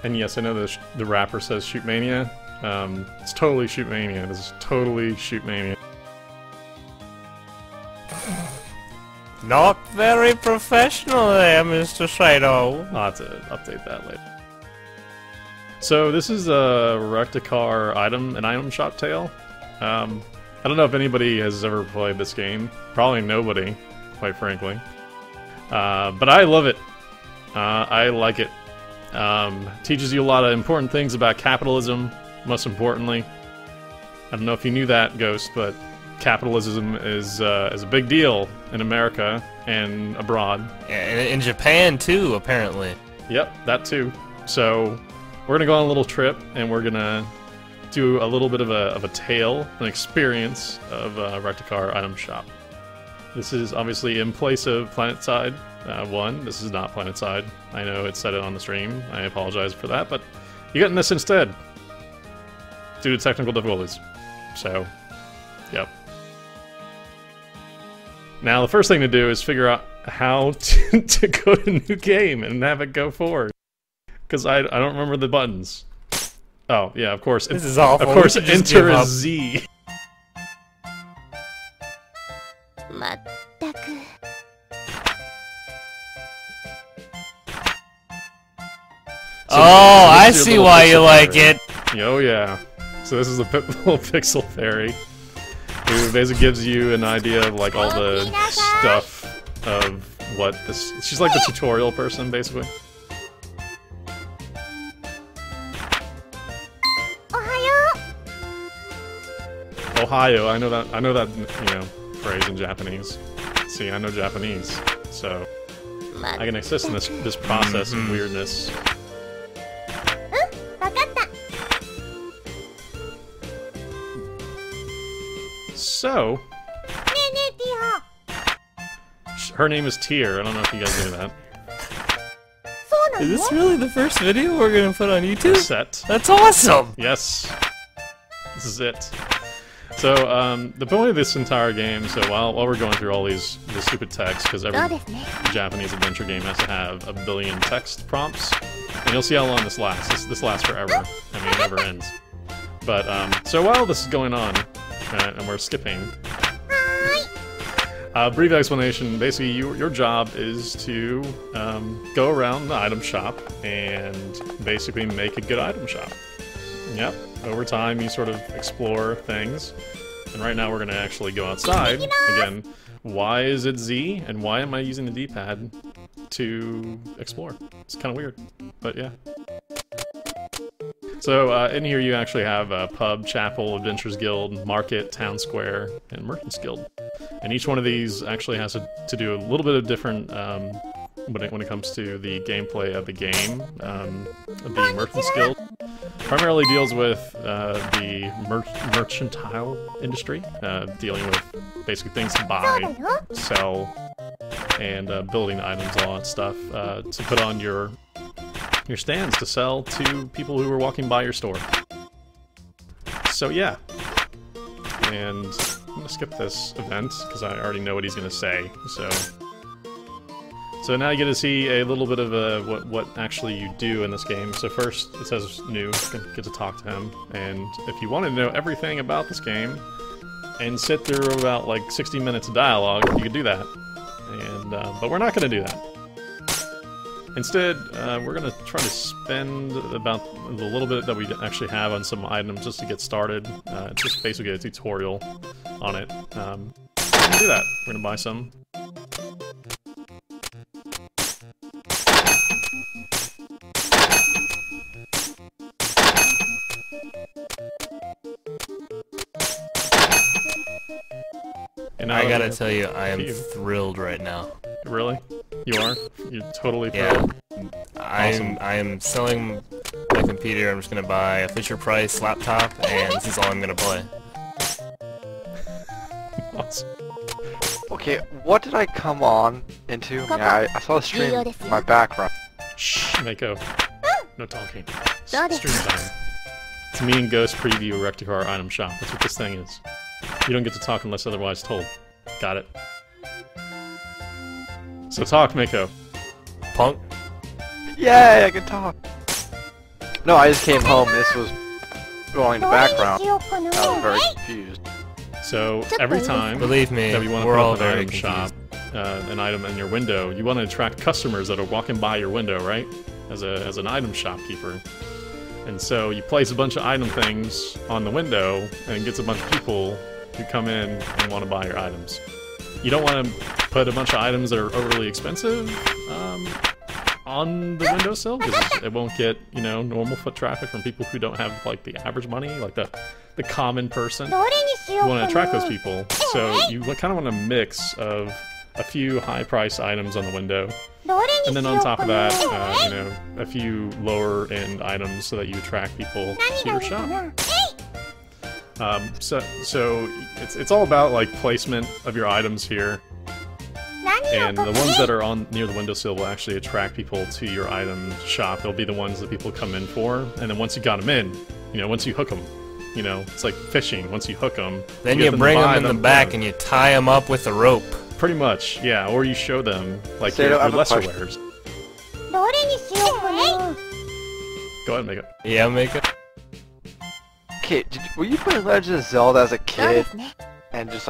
And yes, I know the rapper says Shoot Mania. It's totally Shoot Mania. This is totally Shoot Mania. Not very professional there, Mr. Sado. I'll have to update that later. So this is a Recettear an item shop tale. I don't know if anybody has ever played this game. Probably nobody, quite frankly. But I love it. I like it. Teaches you a lot of important things about capitalism, most importantly. I don't know if you knew that, Ghost, but capitalism is a big deal in America and abroad. Yeah, in Japan too, apparently. Yep, that too. So we're gonna go on a little trip, and we're gonna do a little bit of a tale, an experience of Recettear item shop. This is obviously in place of Planetside 1. This is not Planetside. I know it said it on the stream. I apologize for that, but you're getting this instead due to technical difficulties. So, yep. Now the first thing to do is figure out how to go to new game and have it go forward. Because I don't remember the buttons. Oh, yeah, of course. This is awful. Of course, enter is Z. Oh, I see why you like it. Oh, yeah. So this is a little pixel fairy who basically gives you an idea of like all the stuff of what this. She's like the tutorial person, basically. Ohio. I know that you know phrase in Japanese. See, I know Japanese, so I can assist in this process of weirdness. So, her name is Tear. I don't know if you guys knew that. Is this really the first video we're gonna put on YouTube? Set. That's awesome! Yes. This is it. So, the point of this entire game, so while we're going through all the stupid text, because every Japanese adventure game has to have a billion text prompts, and you'll see how long this lasts. This lasts forever. I mean, it never ends. But, so while this is going on, and we're skipping, brief explanation, basically your job is to go around the item shop and basically make a good item shop. Yep. Over time, you sort of explore things, and right now we're going to actually go outside. Again, why is it Z, and why am I using the D-pad to explore? It's kind of weird, but yeah. So, in here you actually have a pub, chapel, adventures guild, market, town square, and merchants guild. And each one of these actually has to do a little bit of different, when it comes to the gameplay of the game. The merchants guild primarily deals with the mercantile industry, dealing with basically things to buy, sell, and building items, all that stuff, to put on your stands to sell to people who are walking by your store. So yeah. And I'm gonna skip this event, because I already know what he's gonna say, So now you get to see a little bit of what actually you do in this game. So first, it says new, you get to talk to him, and if you want to know everything about this game, and sit through about like 60 minutes of dialogue, you can do that. And but we're not going to do that. Instead, we're going to try to spend about the little bit that we actually have on some items just to get started. Just basically a tutorial on it. We're going to do that. We're going to buy some. And I gotta tell you, I am thrilled right now. Really? You are? You're totally thrilled? Yeah. Awesome. I am selling my computer. I'm just gonna buy a Fisher Price laptop, and this is all I'm gonna play. Awesome. Okay, what did I come on into? Yeah, I saw the stream in my background. Shh, Mako. No talking. Stream time. It's me and Ghost preview Recettear item shop. That's what this thing is. You don't get to talk unless otherwise told. Got it. So talk, Mako. Punk. Yay, I can talk. No, I just came home. This was going in the background. I was very confused. So every time Believe me, that you want to we're put all up an very item shop, confused. an item in your window, you want to attract customers that are walking by your window, right? As an item shopkeeper. And so you place a bunch of item things on the window, and it gets a bunch of people who come in and want to buy your items. You don't want to put a bunch of items that are overly expensive on the windowsill, because it won't get, you know, normal foot traffic from people who don't have, like, the average money, like the common person. You want to attract those people, so you kind of want a mix of a few high-priced items on the window, and then on top of that, you know, a few lower-end items so that you attract people to your shop. So it's all about, like, placement of your items here, and the ones that are on near the windowsill will actually attract people to your item shop. They'll be the ones that people come in for, and then once you got them in, you know, once you hook them, you know, it's like fishing. Once you hook them, then you bring them in the back and you tie them up with a rope. Pretty much, yeah. Or you show them, like, Sado, your lesser wares. Go ahead and make it. Yeah, make it. Okay, were you playing Legend of Zelda as a kid? And just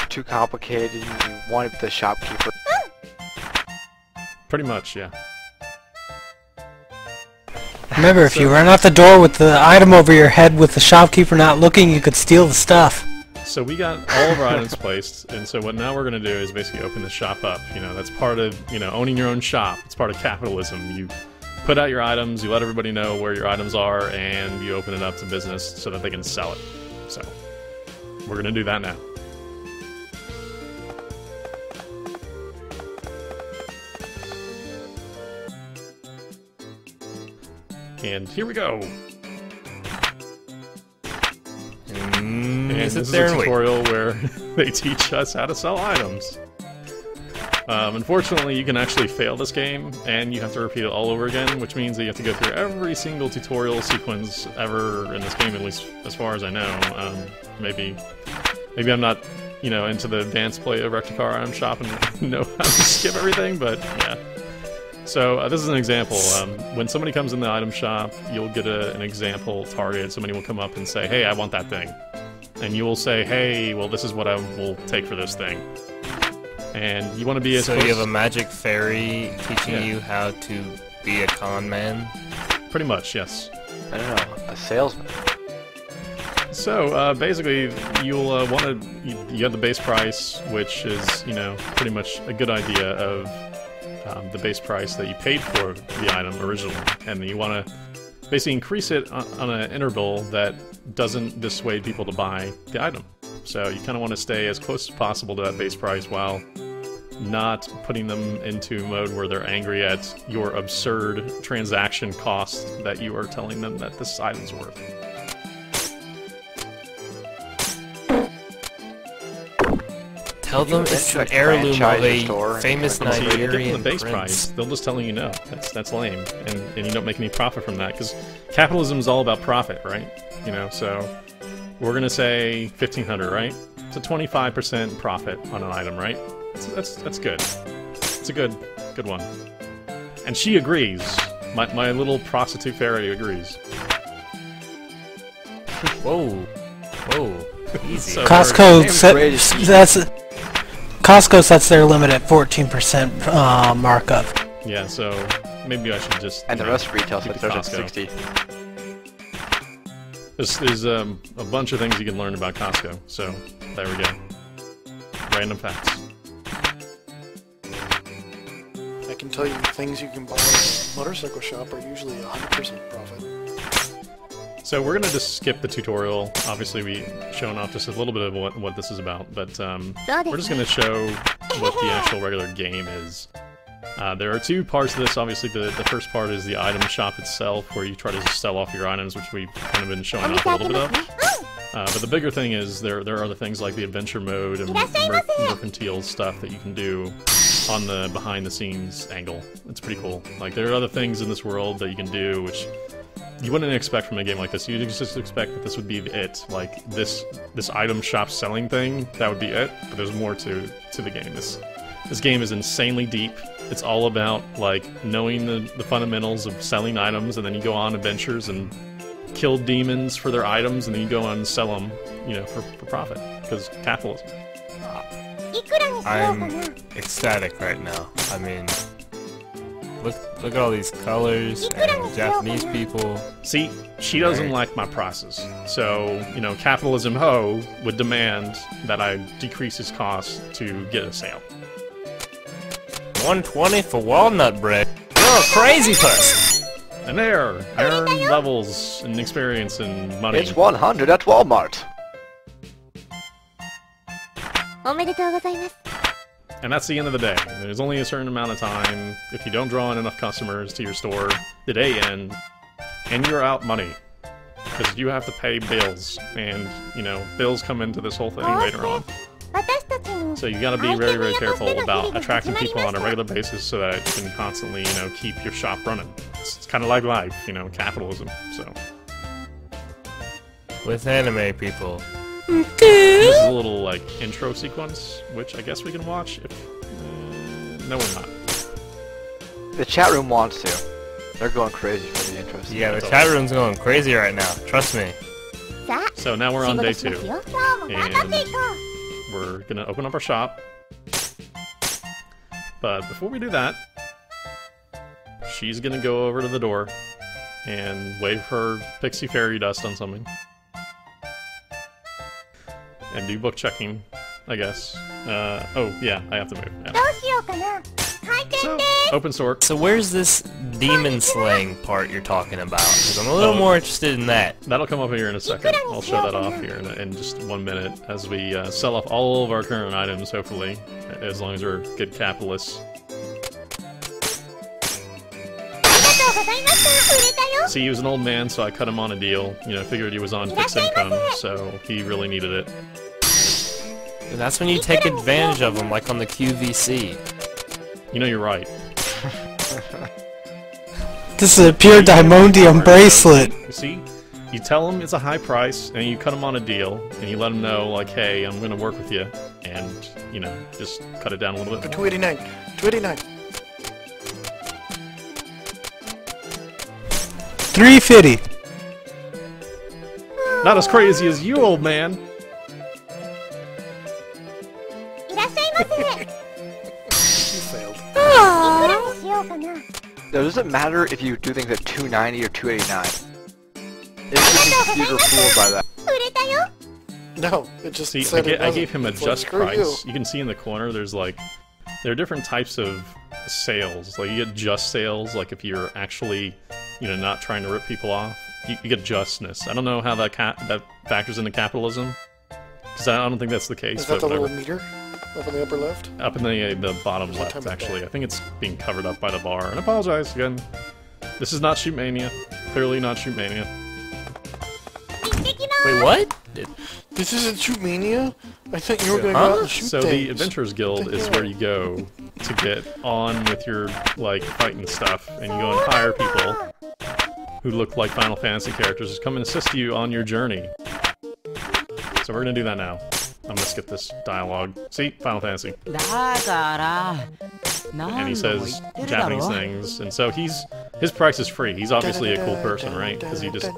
too complicated and you wanted the shopkeeper? Pretty much, yeah. Remember, if you run out the door with the item over your head with the shopkeeper not looking, you could steal the stuff. So we got all of our items placed, and so what now we're going to do is basically open the shop up. You know, that's part of, you know, owning your own shop. It's part of capitalism. You put out your items, you let everybody know where your items are, and you open it up to business so that they can sell it. So we're going to do that now. And here we go. And this is a tutorial where they teach us how to sell items. Unfortunately, you can actually fail this game, and you have to repeat it all over again, which means that you have to go through every single tutorial sequence ever in this game, at least as far as I know. Maybe I'm not, you know, into the dance play of Recettear item shop and know how to skip everything, but yeah. So this is an example. When somebody comes in the item shop, you'll get an example target. Somebody will come up and say, "Hey, I want that thing," and you will say, "Hey, well, this is what I will take for this thing." And you want to be as so you have a magic fairy teaching you how to be a con man? Pretty much, yes. I don't know, a salesman. So basically, you'll want to you have the base price, which is, you know, pretty much a good idea of the base price that you paid for the item originally, and then you want to basically increase it on an interval that doesn't dissuade people to buy the item. So you kind of want to stay as close as possible to that base price while not putting them into a mode where they're angry at your absurd transaction cost that you are telling them that this item's worth. Tell them it's an heirloom of a famous Nigerian give them the base prince. price, they'll just tell you no. That's lame, and you don't make any profit from that, because capitalism is all about profit, right? You know, so we're gonna say 1,500, right? It's a 25% profit on an item, right? That's good. It's a good one. And she agrees. My little prostitute fairy agrees. Whoa, whoa, easy. So Costco sets their limit at 14% markup. Yeah, so maybe I should just. And the rest of retail keep starts it at Costco. 60. There's a bunch of things you can learn about Costco, so there we go. Random facts. I can tell you things you can buy at a motorcycle shop are usually 100% profit. So we're gonna just skip the tutorial. Obviously, we shown off just a little bit of what this is about, but we're just gonna show what the actual regular game is. There are two parts to this. Obviously, the first part is the item shop itself, where you try to sell off your items, which we've kind of been showing off a little bit of. But the bigger thing is there are other things like the adventure mode and mercantile stuff that you can do on the behind-the-scenes angle. It's pretty cool. Like, there are other things in this world that you can do, which you wouldn't expect from a game like this. You'd just expect that this would be it. Like, this item shop selling thing, that would be it. But there's more to the game. This game is insanely deep. It's all about like knowing the fundamentals of selling items, and then you go on adventures and kill demons for their items, and then you go on and sell them, you know, for profit, because capitalism. I'm ecstatic right now. I mean, look at all these colors and Japanese people. See, she doesn't like my prices, so, you know, capitalism ho would demand that I decrease his cost to get a sale. 120 for walnut bread. You're a crazy person. And there, I earn levels and experience and money. It's 100 at Walmart. And that's the end of the day. There's only a certain amount of time. If you don't draw in enough customers to your store, the day ends, and you're out money. Because you have to pay bills, and, you know, bills come into this whole thing later on. So you gotta be very, very careful about attracting people on a regular basis so that you can constantly, you know, keep your shop running. It's kind of like life, you know, capitalism, so. With anime people. This is a little, like, intro sequence, which I guess we can watch if... no, we're not. The chat room wants to. They're going crazy for the intro. Yeah, the chat room's going crazy right now. Trust me. So now we're on day 2. And we're gonna open up our shop. But before we do that, she's gonna go over to the door and wave her pixie fairy dust on something. And do book checking, I guess. Oh, yeah, I have to move. Yeah. So, open store. So where's this demon slaying part you're talking about? Because I'm a little more interested in that. That'll come up here in a second. I'll show that off here in just 1 minute as we sell off all of our current items, hopefully, as long as we're good capitalists. See, he was an old man, so I cut him on a deal. You know, figured he was on fixed income, so he really needed it. And that's when you take advantage of him, like on the QVC. You know, you're right. This is a pure diamondium bracelet. You see, you tell him it's a high price, and you cut him on a deal, and you let him know, like, hey, I'm gonna work with you, and, you know, just cut it down a little bit. 289. 289. 350. Not as crazy as you, old man. You failed. Does it matter if you do things at 290 or 289? It's the computer fooled by that. No, it just See, said I gave him a It's like, just screw price. you. You can see in the corner, there's like, there are different types of sales. Like, you get just sales, like if you're actually, you know, not trying to rip people off. You get justness. I don't know how that factors into capitalism, because I don't think that's the case. Is that but the whatever. little meter up in the upper left? Up in the bottom What time left, is actually. that? I think it's being covered up by the bar. And I apologize again. This is not Shoot Mania. Clearly not Shoot Mania. Wait, what? This isn't Shoot Mania? I thought you were going to Huh? go out and shoot So things. the Adventurers Guild is where you go to get on with your, like, fighting stuff, and you go and hire people who look like Final Fantasy characters to come and assist you on your journey. So we're gonna do that now. I'm gonna skip this dialogue. See? Final Fantasy. And he says Japanese things, and so his price is free. He's obviously a cool person, right? Because he just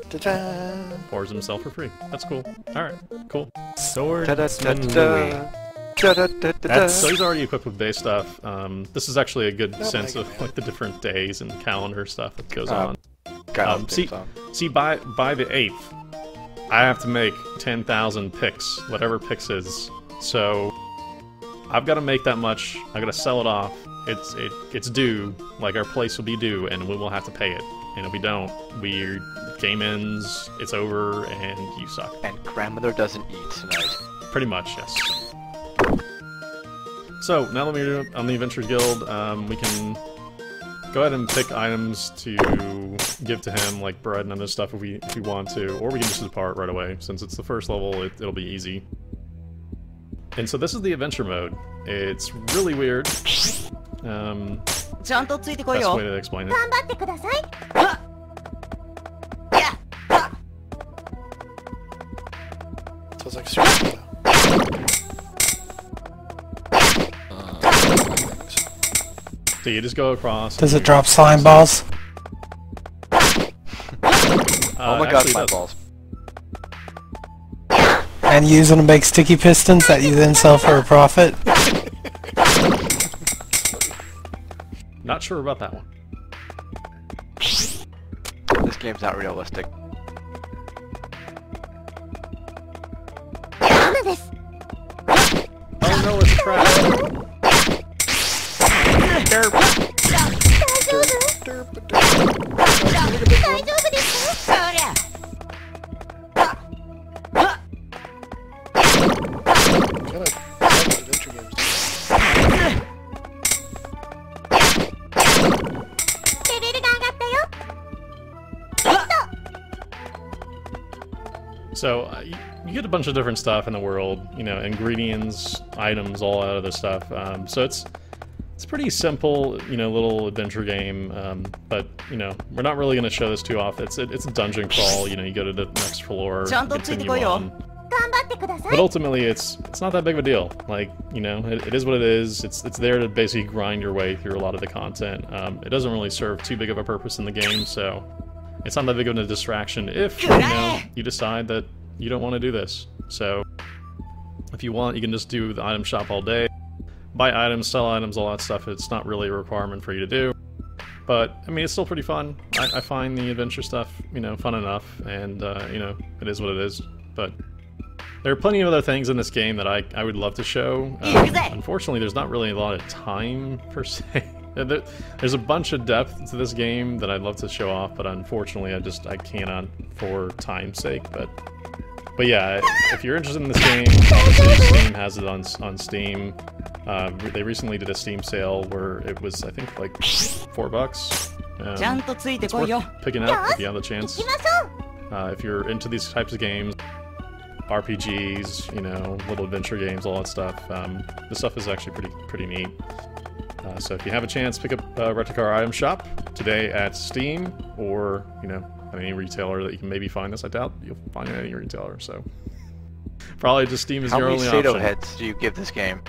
pours himself for free. That's cool. Alright, cool. Swordsman Louis. So he's already equipped with base stuff. This is actually a good sense of like the different days and calendar stuff that goes on. See, by the 8th, I have to make 10,000 picks, whatever picks is. So I've got to make that much. I got to sell it off. It's due. Like, our place will be due, and we will have to pay it. And if we don't, game ends. It's over, and you suck. And grandmother doesn't eat tonight. Pretty much, yes. So now that we're on the Adventurers Guild, we can go ahead and pick items to give to him, like bread and other stuff if we want to, or we can just depart right away. Since it's the first level, it'll be easy. And so this is the adventure mode. It's really weird. Best way to explain it. Sounds like Super Sado. So you just go across. Does it drop slime balls? Oh my god, actually, it my does. balls. And use them to make sticky pistons that you then sell for a profit? Not sure about that one. This game's not realistic. Oh no, it's a trap. Kind of adventure games. So you get a bunch of different stuff in the world, you know, ingredients, items, all that other stuff. So it's pretty simple, you know, little adventure game. But you know, we're not really going to show this too often. It's a dungeon crawl. You know, you go to the next floor, continue on. But ultimately, it's not that big of a deal. Like, you know, it is what it is. It's there to basically grind your way through a lot of the content. It doesn't really serve too big of a purpose in the game, so it's not that big of a distraction if, you know, you decide that you don't want to do this. So if you want, you can just do the item shop all day, buy items, sell items, all that stuff. It's not really a requirement for you to do. But, I mean, it's still pretty fun. I find the adventure stuff, you know, fun enough, and, you know, it is what it is. But there are plenty of other things in this game that I would love to show. Unfortunately, there's not really a lot of time, per se. There's a bunch of depth to this game that I'd love to show off, but unfortunately, I cannot for time's sake. But yeah, if you're interested in this game, obviously Steam has it on Steam. They recently did a Steam sale where it was, I think, like $4. It's worth picking up if you have the chance. If you're into these types of games, RPGs, you know, little adventure games, all that stuff. This stuff is actually pretty neat. So if you have a chance, pick up Recettear Item Shop today at Steam, or, you know, at any retailer that you can maybe find this. I doubt you'll find it at any retailer, so probably just Steam is your only option. How many Sado heads do you give this game?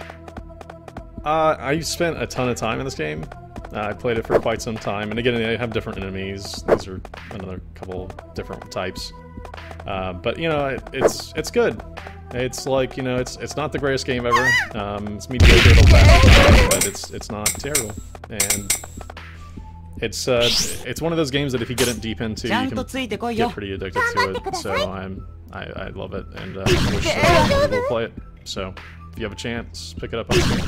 I spent a ton of time in this game. I played it for quite some time, and again, they have different enemies. These are another couple different types. But you know, it's good. It's like, you know, it's not the greatest game ever. It's mediocre, but it's not terrible. And it's one of those games that if you get it deep into, you can get pretty addicted to it. So I love it, and I wish people will play it. So if you have a chance, pick it up on Steam.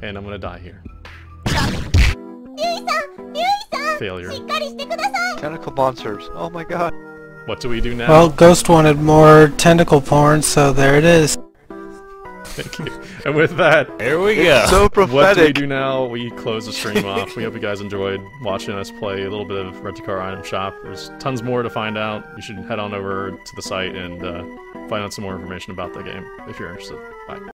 And I'm gonna die here. Failure. Tentacle monsters. Oh my god. What do we do now? Well, Ghost wanted more tentacle porn, so there it is. Thank you. And with that, Here we go. So what do we prophetic. do now? We close the stream off. We hope you guys enjoyed watching us play a little bit of Recettear Item Shop. There's tons more to find out. You should head on over to the site and find out some more information about the game if you're interested. Bye.